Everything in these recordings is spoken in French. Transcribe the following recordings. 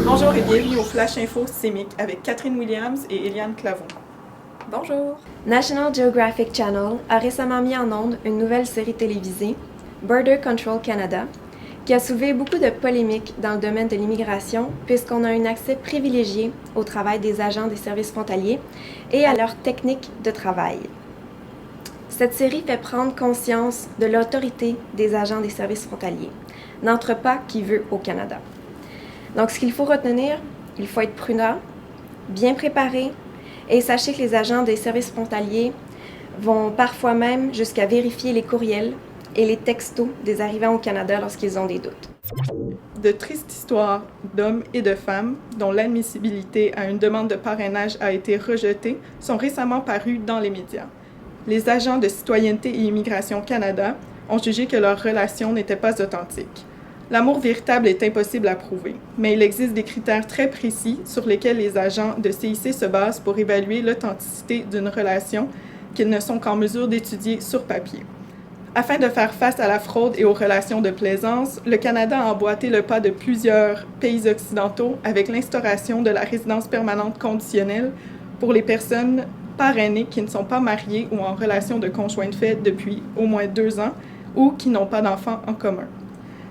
Bonjour et bienvenue au Flash Info CIMIC avec Catherine Williams et Eliane Clavon. Bonjour! National Geographic Channel a récemment mis en onde une nouvelle série télévisée, Border Control Canada, qui a soulevé beaucoup de polémiques dans le domaine de l'immigration puisqu'on a un accès privilégié au travail des agents des services frontaliers et à leurs techniques de travail. Cette série fait prendre conscience de l'autorité des agents des services frontaliers. N'entre pas qui veut au Canada. Donc, ce qu'il faut retenir, il faut être prudent, bien préparé, et sachez que les agents des services frontaliers vont parfois même jusqu'à vérifier les courriels et les textos des arrivants au Canada lorsqu'ils ont des doutes. De tristes histoires d'hommes et de femmes dont l'admissibilité à une demande de parrainage a été rejetée sont récemment parues dans les médias. Les agents de Citoyenneté et Immigration Canada ont jugé que leur relation n'était pas authentique. L'amour véritable est impossible à prouver, mais il existe des critères très précis sur lesquels les agents de CIC se basent pour évaluer l'authenticité d'une relation qu'ils ne sont qu'en mesure d'étudier sur papier. Afin de faire face à la fraude et aux relations de plaisance, le Canada a emboîté le pas de plusieurs pays occidentaux avec l'instauration de la résidence permanente conditionnelle pour les personnes parrainées qui ne sont pas mariées ou en relation de conjoint de fait depuis au moins 2 ans ou qui n'ont pas d'enfants en commun.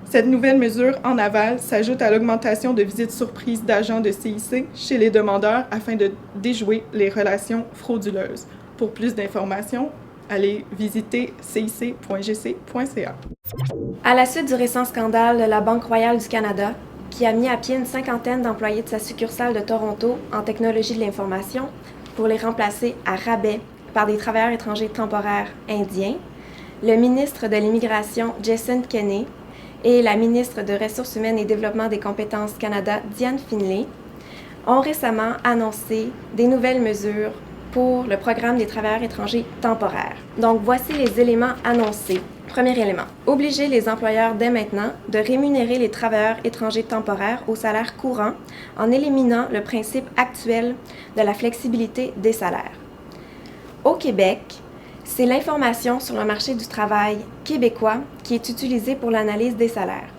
Cette nouvelle mesure en aval s'ajoute à l'augmentation de visites surprises d'agents de CIC chez les demandeurs afin de déjouer les relations frauduleuses. Pour plus d'informations, allez visiter cic.gc.ca. À la suite du récent scandale de la Banque royale du Canada, qui a mis à pied une cinquantaine d'employés de sa succursale de Toronto en technologie de l'information pour les remplacer à rabais par des travailleurs étrangers temporaires indiens, le ministre de l'Immigration, Jason Kenney, et la ministre de Ressources humaines et Développement des compétences Canada, Diane Finlay, ont récemment annoncé des nouvelles mesures pour le programme des travailleurs étrangers temporaires. Donc, voici les éléments annoncés. Premier élément, obliger les employeurs dès maintenant de rémunérer les travailleurs étrangers temporaires au salaire courant en éliminant le principe actuel de la flexibilité des salaires. Au Québec, c'est l'information sur le marché du travail québécois qui est utilisée pour l'analyse des salaires.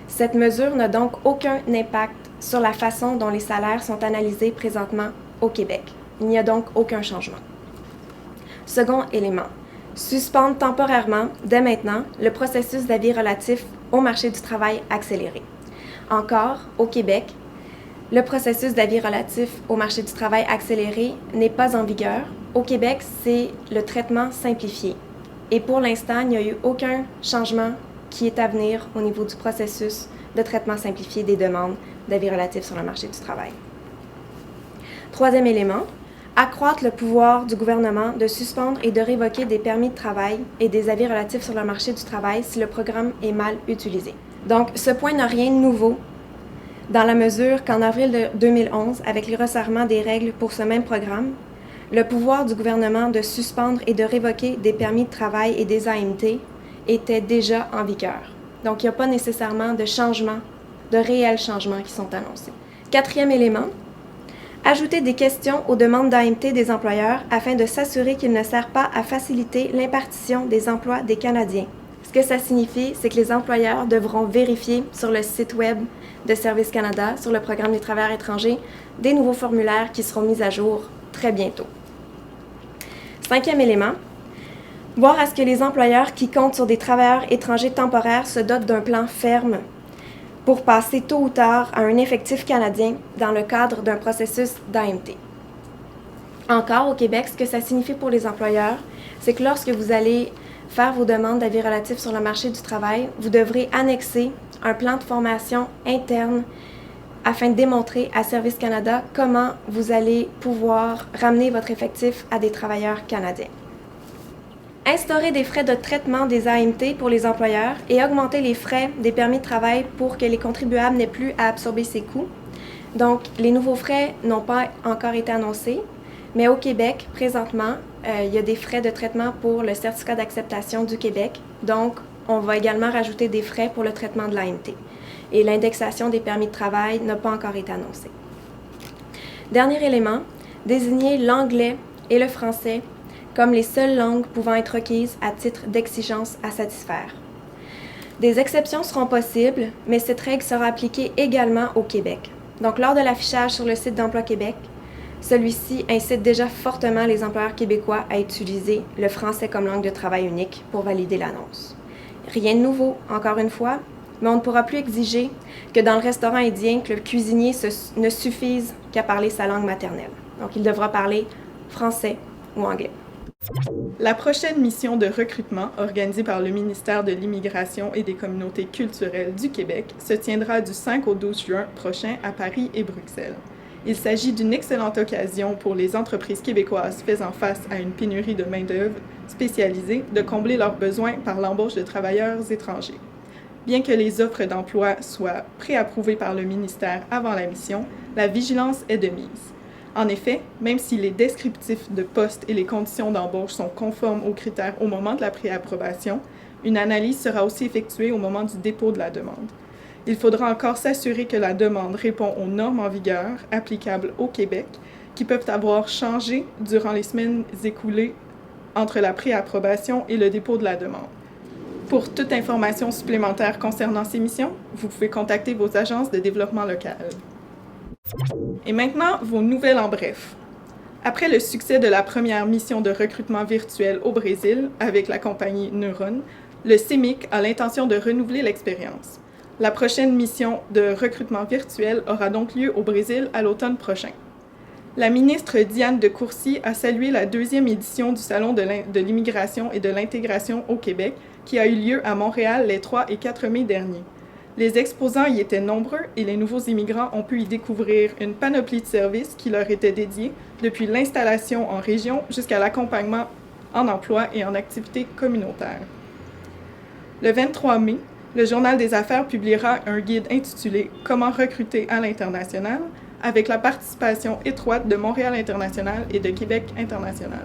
Cette mesure n'a donc aucun impact sur la façon dont les salaires sont analysés présentement au Québec. Il n'y a donc aucun changement. Second élément, suspendre temporairement, dès maintenant, le processus d'avis relatif au marché du travail accéléré. Encore, au Québec, le processus d'avis relatif au marché du travail accéléré n'est pas en vigueur. Au Québec, c'est le traitement simplifié. Et pour l'instant, il n'y a eu aucun changement qui est à venir au niveau du processus de traitement simplifié des demandes d'avis relatifs sur le marché du travail. Troisième élément, accroître le pouvoir du gouvernement de suspendre et de révoquer des permis de travail et des avis relatifs sur le marché du travail si le programme est mal utilisé. Donc, ce point n'a rien de nouveau dans la mesure qu'en avril 2011, avec le resserrement des règles pour ce même programme, le pouvoir du gouvernement de suspendre et de révoquer des permis de travail et des AMT était déjà en vigueur. Donc, il n'y a pas nécessairement de changements, de réels changements qui sont annoncés. Quatrième élément, ajouter des questions aux demandes d'AMT des employeurs afin de s'assurer qu'ils ne servent pas à faciliter l'impartition des emplois des Canadiens. Ce que ça signifie, c'est que les employeurs devront vérifier sur le site web de Service Canada, sur le programme des travailleurs étrangers, des nouveaux formulaires qui seront mis à jour très bientôt. Cinquième élément, voir à ce que les employeurs qui comptent sur des travailleurs étrangers temporaires se dotent d'un plan ferme pour passer tôt ou tard à un effectif canadien dans le cadre d'un processus d'AMT. Encore, au Québec, ce que ça signifie pour les employeurs, c'est que lorsque vous allez faire vos demandes d'avis relatifs sur le marché du travail, vous devrez annexer un plan de formation interne afin de démontrer à Service Canada comment vous allez pouvoir ramener votre effectif à des travailleurs canadiens. Instaurer des frais de traitement des AMT pour les employeurs et augmenter les frais des permis de travail pour que les contribuables n'aient plus à absorber ces coûts. Donc, les nouveaux frais n'ont pas encore été annoncés, mais au Québec, présentement, il y a des frais de traitement pour le certificat d'acceptation du Québec. Donc, on va également rajouter des frais pour le traitement de l'AMT. Et l'indexation des permis de travail n'a pas encore été annoncée. Dernier élément, désigner l'anglais et le français comme les seules langues pouvant être requises à titre d'exigence à satisfaire. Des exceptions seront possibles, mais cette règle sera appliquée également au Québec. Donc, lors de l'affichage sur le site d'Emploi Québec, celui-ci incite déjà fortement les employeurs québécois à utiliser le français comme langue de travail unique pour valider l'annonce. Rien de nouveau, encore une fois, mais on ne pourra plus exiger que dans le restaurant indien, que le cuisinier ne suffise qu'à parler sa langue maternelle. Donc, il devra parler français ou anglais. La prochaine mission de recrutement, organisée par le ministère de l'Immigration et des Communautés culturelles du Québec, se tiendra du 5 au 12 juin prochain à Paris et Bruxelles. Il s'agit d'une excellente occasion pour les entreprises québécoises faisant face à une pénurie de main-d'œuvre spécialisée de combler leurs besoins par l'embauche de travailleurs étrangers. Bien que les offres d'emploi soient préapprouvées par le ministère avant la mission, la vigilance est de mise. En effet, même si les descriptifs de postes et les conditions d'embauche sont conformes aux critères au moment de la préapprobation, une analyse sera aussi effectuée au moment du dépôt de la demande. Il faudra encore s'assurer que la demande répond aux normes en vigueur applicables au Québec, qui peuvent avoir changé durant les semaines écoulées entre la préapprobation et le dépôt de la demande. Pour toute information supplémentaire concernant ces missions, vous pouvez contacter vos agences de développement local. Et maintenant, vos nouvelles en bref. Après le succès de la première mission de recrutement virtuel au Brésil avec la compagnie Neuron, le CEMIC a l'intention de renouveler l'expérience. La prochaine mission de recrutement virtuel aura donc lieu au Brésil à l'automne prochain. La ministre Diane de Courcy a salué la 2e édition du Salon de l'immigration et de l'intégration au Québec qui a eu lieu à Montréal les 3 et 4 mai derniers. Les exposants y étaient nombreux et les nouveaux immigrants ont pu y découvrir une panoplie de services qui leur étaient dédiés, depuis l'installation en région jusqu'à l'accompagnement en emploi et en activités communautaires. Le 23 mai, le Journal des Affaires publiera un guide intitulé « Comment recruter à l'international » avec la participation étroite de Montréal International et de Québec International.